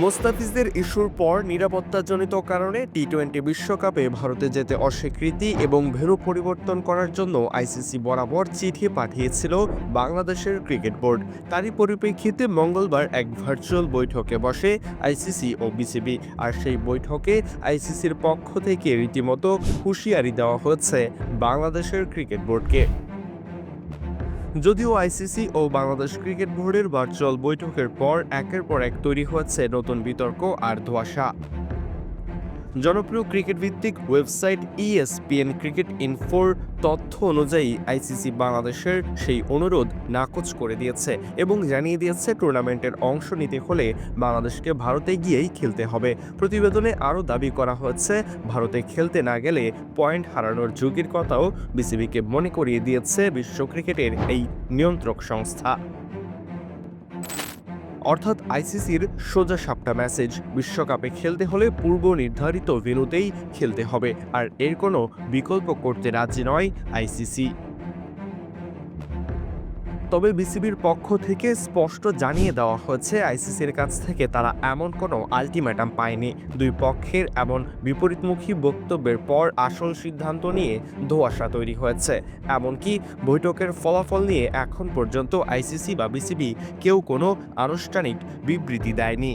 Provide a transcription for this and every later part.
মোস্তাফিজের ইস্যুর পর নিরাপত্তাজনিত কারণে টি-20 বিশ্বকাপে ভারতে যেতে অস্বীকৃতি এবং ভেন্যু পরিবর্তন করার জন্য আইসিসি বরাবর চিঠি পাঠিয়েছিল বাংলাদেশের ক্রিকেট বোর্ড। তারই পরিপ্রেক্ষিতে মঙ্গলবার এক ভার্চুয়াল বৈঠকে বসে আইসিসি ও বিসিবি। আর সেই বৈঠকে আইসিসির পক্ষ থেকে রীতিমতো হুঁশিয়ারি দেওয়া হয়েছে বাংলাদেশের ক্রিকেট বোর্ডকে। যদিও আইসিসি ও বাংলাদেশ ক্রিকেট বোর্ডের ভার্চুয়াল বৈঠকের পর একের পর এক তৈরি হচ্ছে নতুন বিতর্ক আর ধোঁয়াশা। জনপ্রিয় ক্রিকেট ভিত্তিক ওয়েবসাইট ইএসপিএন ক্রিকেট ইনফোর তথ্য অনুযায়ী আইসিসি বাংলাদেশের সেই অনুরোধ নাকচ করে দিয়েছে এবং জানিয়ে দিয়েছে টুর্নামেন্টের অংশ নিতে হলে বাংলাদেশকে ভারতে গিয়েই খেলতে হবে। প্রতিবেদনে আরও দাবি করা হয়েছে, ভারতে খেলতে না গেলে পয়েন্ট হারানোর ঝুঁকির কথাও বিসিবিকে মনে করিয়ে দিয়েছে বিশ্ব ক্রিকেটের এই নিয়ন্ত্রক সংস্থা। অর্থাৎ আইসিসির সোজা সাপটা মেসেজ, বিশ্বকাপে খেলতে হলে পূর্ব নির্ধারিত ভেন্যুতেই খেলতে হবে, আর এর কোনো বিকল্প করতে রাজি নয় আইসিসি। তবে বিসিবির পক্ষ থেকে স্পষ্ট জানিয়ে দেওয়া হয়েছে, আইসিসির কাছ থেকে তারা এমন কোনো আলটিমেটাম পায়নি। দুই পক্ষের এমন বিপরীতমুখী বক্তব্যের পর আসল সিদ্ধান্ত নিয়ে ধোঁয়াশা তৈরি হয়েছে। এমনকি বৈঠকের ফলাফল নিয়ে এখন পর্যন্ত আইসিসি বা বিসিবি কেউ কোনো আনুষ্ঠানিক বিবৃতি দেয়নি।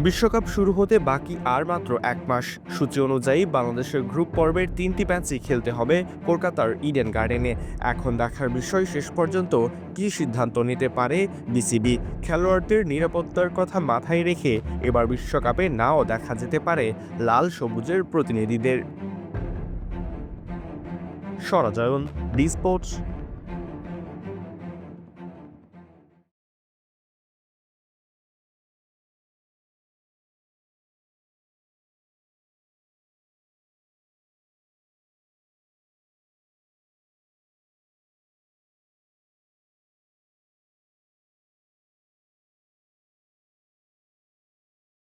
বিশ্বকাপ শুরু হতে বাকি আর মাত্র এক মাস। সূচি অনুযায়ী বাংলাদেশের গ্রুপ পর্বের 3টি ম্যাচই খেলতে হবে কলকাতার ইডেন গার্ডেনে। এখন দেখার বিষয় শেষ পর্যন্ত কী সিদ্ধান্ত নিতে পারে বিসিবি। খেলোয়াড়দের নিরাপত্তার কথা মাথায় রেখে এবার বিশ্বকাপে নাও দেখা যেতে পারে লাল সবুজের প্রতিনিধিদের। সরাজয়ন, ডি স্পোর্টস।